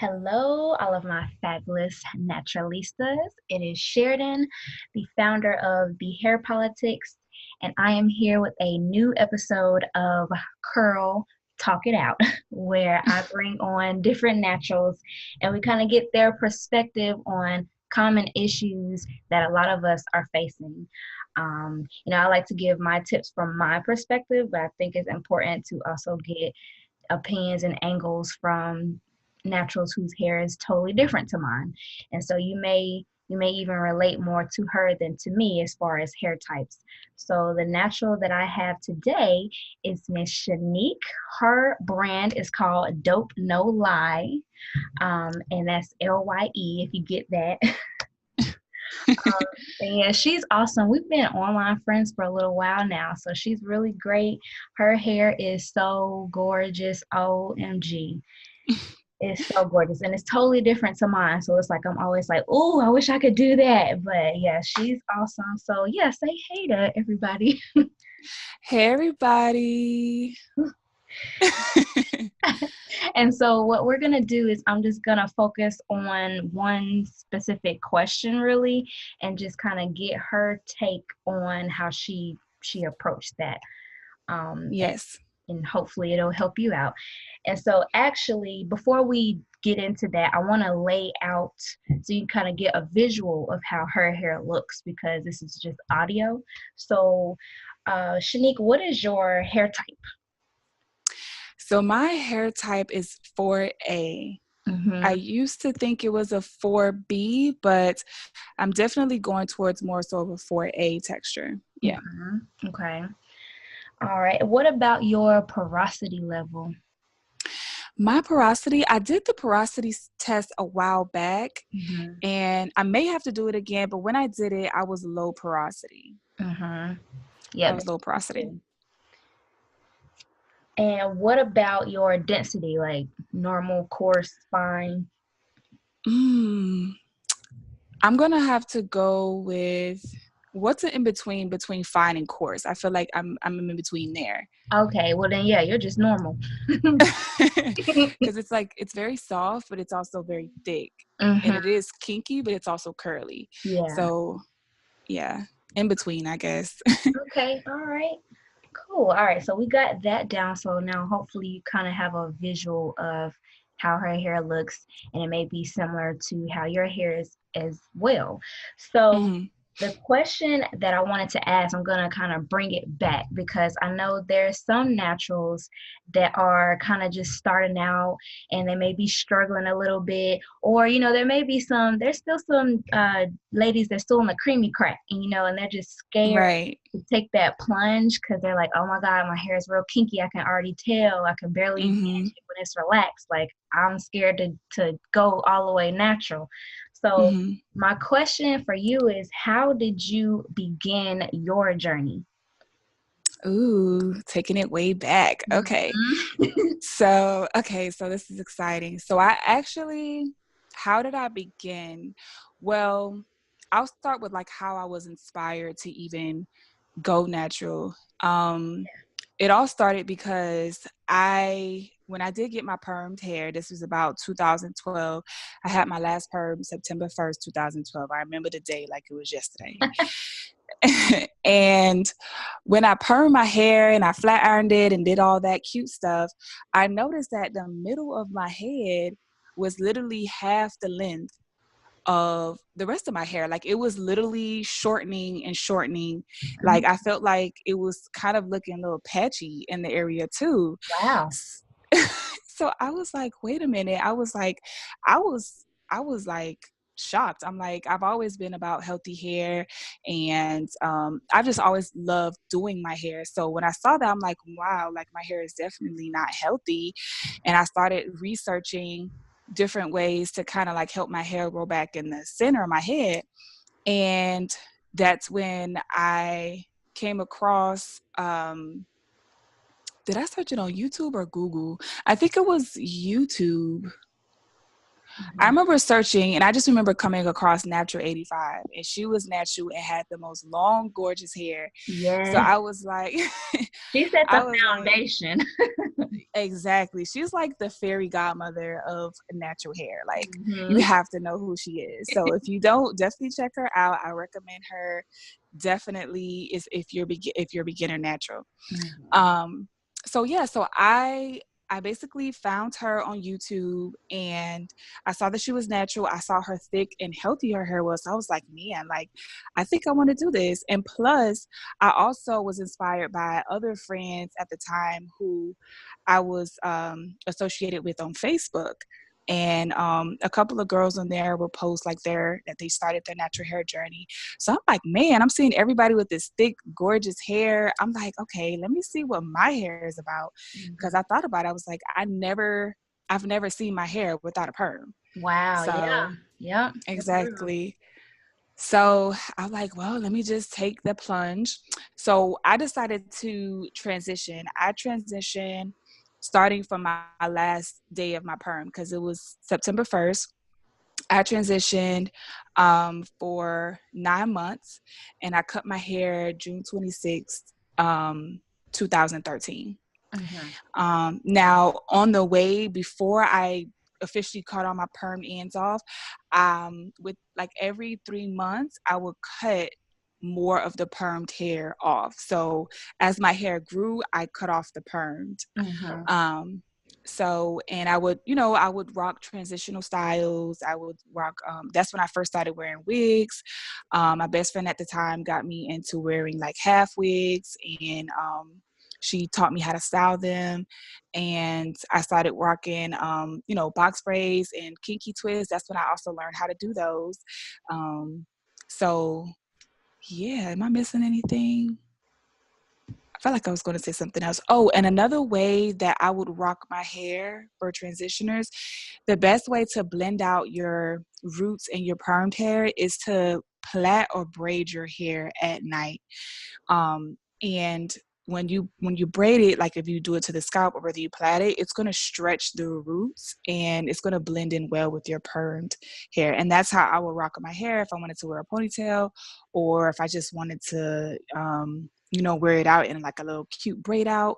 Hello, all of my fabulous naturalistas. It is Sheridan, the founder of The Hair Politics, and I am here with a new episode of Curl Talk It Out, where I bring on different naturals and we kind of get their perspective on common issues that a lot of us are facing. I like to give my tips from my perspective, but I think it's important to also get opinions and angles from naturals whose hair is totally different to mine. And so you may even relate more to her than to me as far as hair types. So the natural that I have today is Miss Shenique. Her brand is called DopeNoLye, and that's LYE if you get that. And yeah, she's awesome. We've been online friends for a little while now, so she's really great. Her hair is so gorgeous. OMG. It's so gorgeous and it's totally different to mine. So it's like I'm always like, oh, I wish I could do that. But yeah, she's awesome. So yeah, say hey to everybody. Hey, everybody. And so what we're gonna do is I'm just gonna focus on one specific question really and just kind of get her take on how she approached that. Um, and, Yes. and hopefully it'll help you out. And so actually, before we get into that, I want to lay out so you kind of get a visual of how her hair looks because this is just audio. So, Shanique, what is your hair type? So my hair type is 4A. I Mm-hmm. used to think it was a 4B, but I'm definitely going towards more so of a 4A texture. Yeah. Mm-hmm. Okay. All right. What about your porosity level? My porosity, I did the porosity test a while back, Mm-hmm. and I may have to do it again, but when I did it, I was low porosity. Mm-hmm. I Yep. was low porosity. And what about your density, like normal, coarse, fine? Mm, I'm going to have to go with what's an in between fine and coarse. I feel like I'm in between there. Okay, well then, yeah, you're just normal. Because it's like it's very soft, but it's also very thick. And Mm-hmm. it is kinky, but it's also curly. Yeah. So yeah, in between, I guess. Okay. All right. Cool. All right. So we got that down. So now hopefully you kind of have a visual of how her hair looks, and it may be similar to how your hair is as well. So Hmm. the question that I wanted to ask, I'm going to kind of bring it back because I know there's some naturals that are kind of just starting out and they may be struggling a little bit, or, there may be there's still some ladies that's still in the creamy crack, and they're just scared Right. to take that plunge because they're like, oh my God, my hair is real kinky. I can already tell. I can barely manage Hmm. it when it's relaxed. Like, I'm scared to go all the way natural. So, Hmm. my question for you is how did you begin your journey? Ooh, taking it way back. Okay. Mhm. So this is exciting. So I actually, how did I begin? Well, I'll start with like how I was inspired to even go natural. Um, it all started because when I did get my permed hair, this was about 2012. I had my last perm September 1st, 2012. I remember the day like it was yesterday. And when I permed my hair and I flat ironed it and did all that cute stuff, I noticed that the middle of my head was literally half the length of the rest of my hair. Like it was literally shortening and shortening. Like I felt like it was kind of looking a little patchy in the area too. Wow. So I was like, wait a minute. I was like shocked. I'm like, I've always been about healthy hair, and I've just always loved doing my hair. So when I saw that, I'm like, wow, like my hair is definitely not healthy. And I started researching different ways to kind of like help my hair grow back in the center of my head. And that's when I came across did I search it on YouTube or Google? I think it was YouTube. I remember searching, and I just remember coming across Natural 85, and she was natural and had the most long, gorgeous hair. So Yes. I was like, She set I the was like, foundation. exactly. She's like the fairy godmother of natural hair. Like, you Hmm. have to know who she is. So if you don't, definitely check her out. I recommend her. Definitely, is if you're beginner natural. Hmm. Um, so yeah, so I basically found her on YouTube, and I saw that she was natural. I saw her thick and healthy her hair was. So I was like, man, like, I think I want to do this. And plus, I also was inspired by other friends at the time who I was associated with on Facebook. And a couple of girls on there will post like that they started their natural hair journey. So I'm like, man, I'm seeing everybody with this thick, gorgeous hair. I'm like, okay, let me see what my hair is about. Because I thought about it, I was like, I've never seen my hair without a perm. Wow. Yeah. So Yep. It's real. exactly. So I'm like, well, let me just take the plunge. So I decided to transition. I transitioned starting from my last day of my perm because it was September 1st. I transitioned for 9 months, and I cut my hair June 26th, 2013. Hmm. Now, on the way, before I officially cut all my perm ends off, with like every 3 months, I would cut more of the permed hair off. So as my hair grew, I cut off the permed. Hmm. Um, and I would, I would rock transitional styles. I would rock, that's when I first started wearing wigs. My best friend at the time got me into wearing like half wigs, and she taught me how to style them. And I started rocking, box braids and kinky twists. That's when I also learned how to do those. Um, so yeah, am I missing anything? I felt like I was going to say something else. Oh, and another way that I would rock my hair for transitioners, the best way to blend out your roots and your permed hair is to plait or braid your hair at night. And when you braid it, like if you do it to the scalp or whether you plait it, it's going to stretch the roots and it's going to blend in well with your permed hair. And that's how I would rock my hair if I wanted to wear a ponytail, or if I just wanted to wear it out in like a little cute braid out.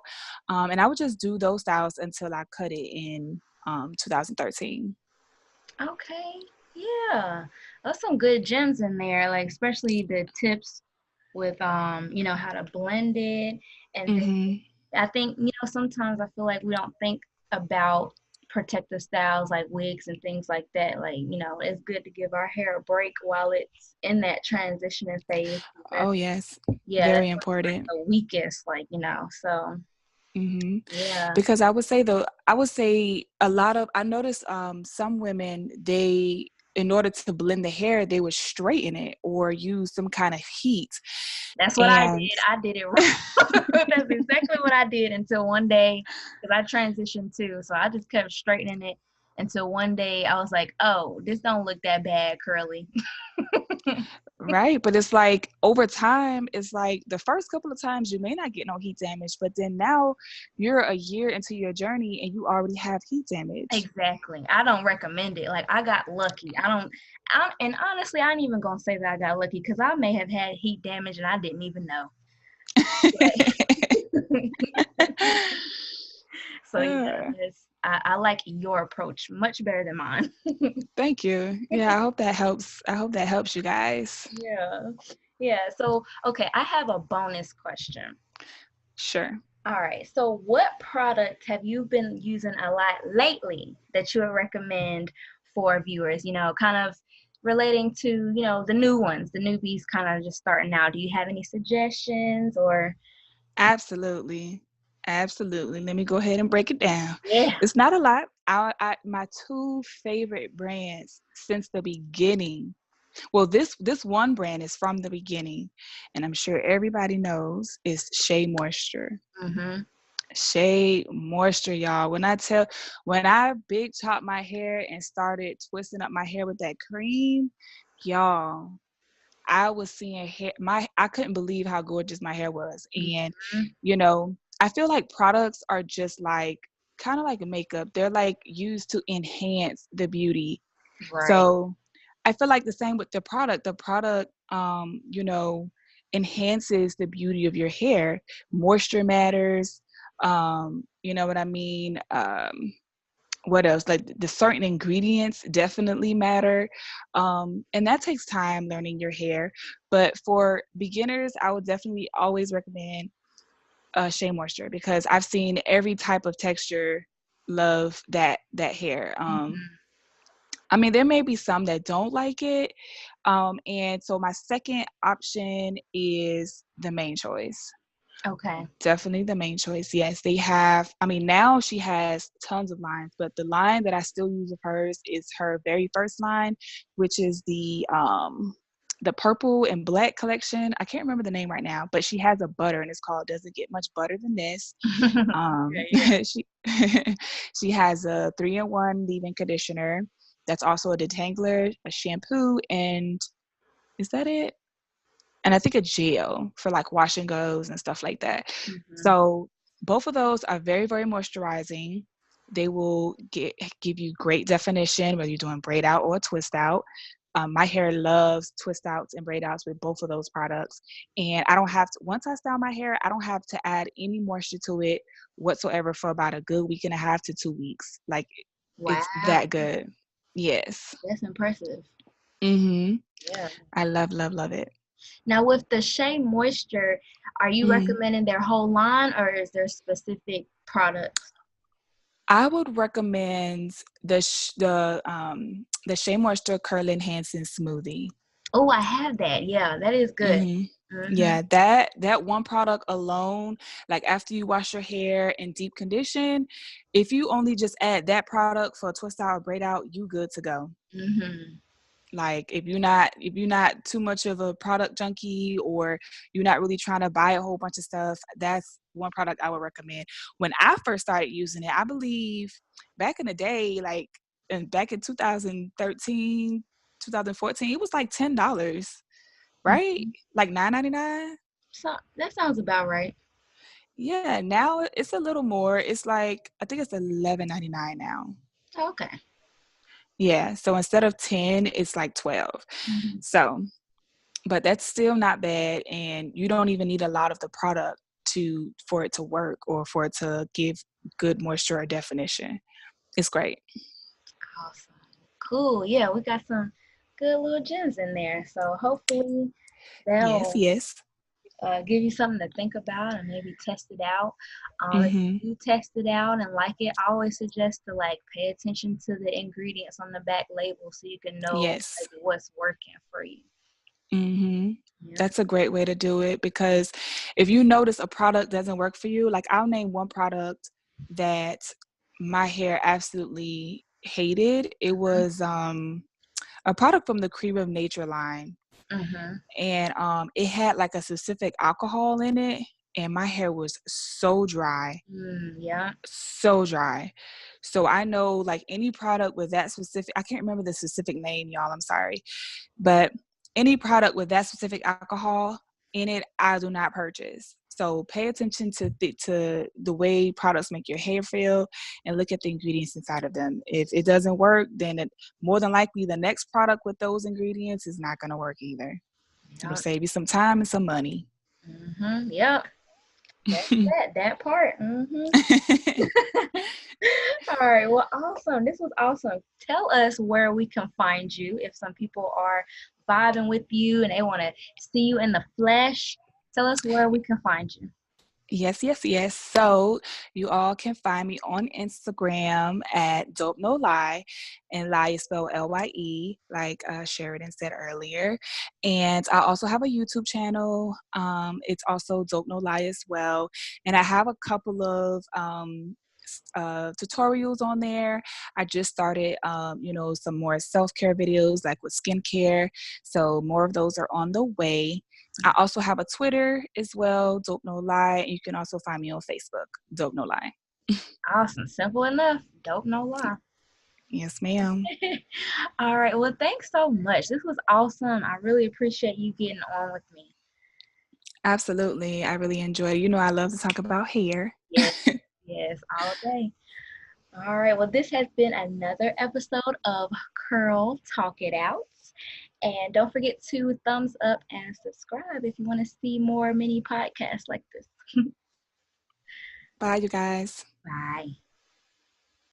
And I would just do those styles until I cut it in 2013. Okay. Yeah. There's some good gems in there, like especially the tips with how to blend it. And then Mm-hmm. I think, sometimes I feel like we don't think about protective styles like wigs and things like that. Like, it's good to give our hair a break while it's in that transitioning phase. Oh, yes. Yeah, Very that's when it's like important. the weakest, like, so Mm-hmm. yeah. Because I would say a lot of, I noticed some women, they, in order to blend the hair, they would straighten it or use some kind of heat. That's what I And did. I did it wrong. That's exactly what I did until one day, because I transitioned too. So I just kept straightening it until one day I was like, oh, this don't look that bad curly. right, but it's like over time, it's like the first couple of times you may not get no heat damage, but then now you're a year into your journey and you already have heat damage. Exactly. I don't recommend it. Like I got lucky. And honestly, I ain't even gonna say that I got lucky because I may have had heat damage and I didn't even know. So yeah, Uh, I like your approach much better than mine. Thank you. Yeah, I hope that helps. I hope that helps you guys. Yeah. Yeah. So, okay, I have a bonus question. Sure. All right. So, what product have you been using a lot lately that you would recommend for viewers, kind of relating to, the new ones, the newbies kind of just starting out? Do you have any suggestions or? Absolutely. Absolutely. Let me go ahead and break it down. Yeah. It's not a lot. My two favorite brands since the beginning. Well, this one brand is from the beginning, and I'm sure everybody knows is Shea Moisture. Mm-hmm. Shea Moisture, y'all. When I big chopped my hair and started twisting up my hair with that cream, y'all, I was seeing hair. I couldn't believe how gorgeous my hair was, and Mm-hmm. I feel like products are just like kind of like makeup. They're like used to enhance the beauty. Right. So I feel like the same with the product. The product, enhances the beauty of your hair. Moisture matters. You know what I mean? What else? Like the certain ingredients definitely matter. And that takes time learning your hair. But for beginners, I would definitely always recommend Shea Moisture because I've seen every type of texture love that hair. Mhm. I mean, there may be some that don't like it. And so my second option is the main choice. Okay. Definitely the main choice. Yes, they have. I mean, now she has tons of lines, but the line that I still use of hers is her very first line, which is the purple and black collection. I can't remember the name right now, but she has a butter and it's called Doesn't Get Much Butter Than This. Yeah, yeah. She she has a 3-in-1 leave-in conditioner. That's also a detangler, a shampoo, and is that it? And I think a gel for like wash and goes and stuff like that. Mhm. So both of those are very, very moisturizing. They will give you great definition whether you're doing braid out or twist out. My hair loves twist outs and braid outs with both of those products. And I don't have to, once I style my hair, I don't have to add any moisture to it whatsoever for about a good week and a half to 2 weeks. Like Wow, it's that good. Yes. that's impressive. Mm-hmm. Yeah. I love, love, love it. Now, with the Shea Moisture, are you Mm. recommending their whole line or is there specific products? I would recommend the Shea Moisture Curl Enhancing Smoothie. Oh, I have that. Yeah, that is good. hmm Mhm. Yeah, that one product alone, like after you wash your hair in deep condition, if you only just add that product for a twist out or braid out, you good to go. Mhm. Like if you're not too much of a product junkie or you're not really trying to buy a whole bunch of stuff, that's one product I would recommend. When I first started using it, I believe back in the day, like back in 2013, 2014, it was like $10, right? Mhm. Like $9.99. So that sounds about right. Yeah, now it's a little more. It's like I think it's $11.99 now. Okay. Yeah, so instead of 10, it's like 12. Mhm. So but that's still not bad, and you don't even need a lot of the product to for it to work or for it to give good moisture or definition. It's great. Awesome. Cool. Yeah, we got some good little gems in there. So hopefully Yes, they'll yes. give you something to think about and maybe test it out. If Mhm. you test it out and like it, I always suggest to like pay attention to the ingredients on the back label so you can know Yes. maybe what's working for you. Mhm. Yeah. That's a great way to do it because if you notice a product doesn't work for you, like I'll name one product that my hair absolutely hated. It was a product from the Cream of Nature line. Mhm. And it had like a specific alcohol in it, and my hair was so dry, Yeah. so dry. So I know like any product with that specific, I can't remember the specific name, y'all, I'm sorry, but any product with that specific alcohol in it, I do not purchase. So pay attention to the way products make your hair feel and look at the ingredients inside of them. If it doesn't work, then more than likely the next product with those ingredients is not going to work either. It'll Yep. save you some time and some money. Yep. That's that part. All right. Well, awesome. This was awesome. Tell us where we can find you if some people are vibing with you and they want to see you in the flesh. Tell us where we can find you. Yes, yes, yes. So you all can find me on Instagram at DopeNoLye, and Lie is spelled Lye, like Sheridan said earlier. And I also have a YouTube channel. It's also DopeNoLye as well. And I have a couple of tutorials on there. I just started, some more self-care videos like with skincare. So more of those are on the way. I also have a Twitter as well, DopeNoLye. You can also find me on Facebook, DopeNoLye. Awesome. Simple enough. Dope, no lie. Yes, ma'am. All right. Well, thanks so much. This was awesome. I really appreciate you getting on with me. Absolutely. I really enjoy it. You know, I love to talk about hair. Yes. Yes. All day. All right, well, this has been another episode of Curl Talk It Out. And don't forget to thumbs up and subscribe if you want to see more mini podcasts like this. Bye, you guys. Bye.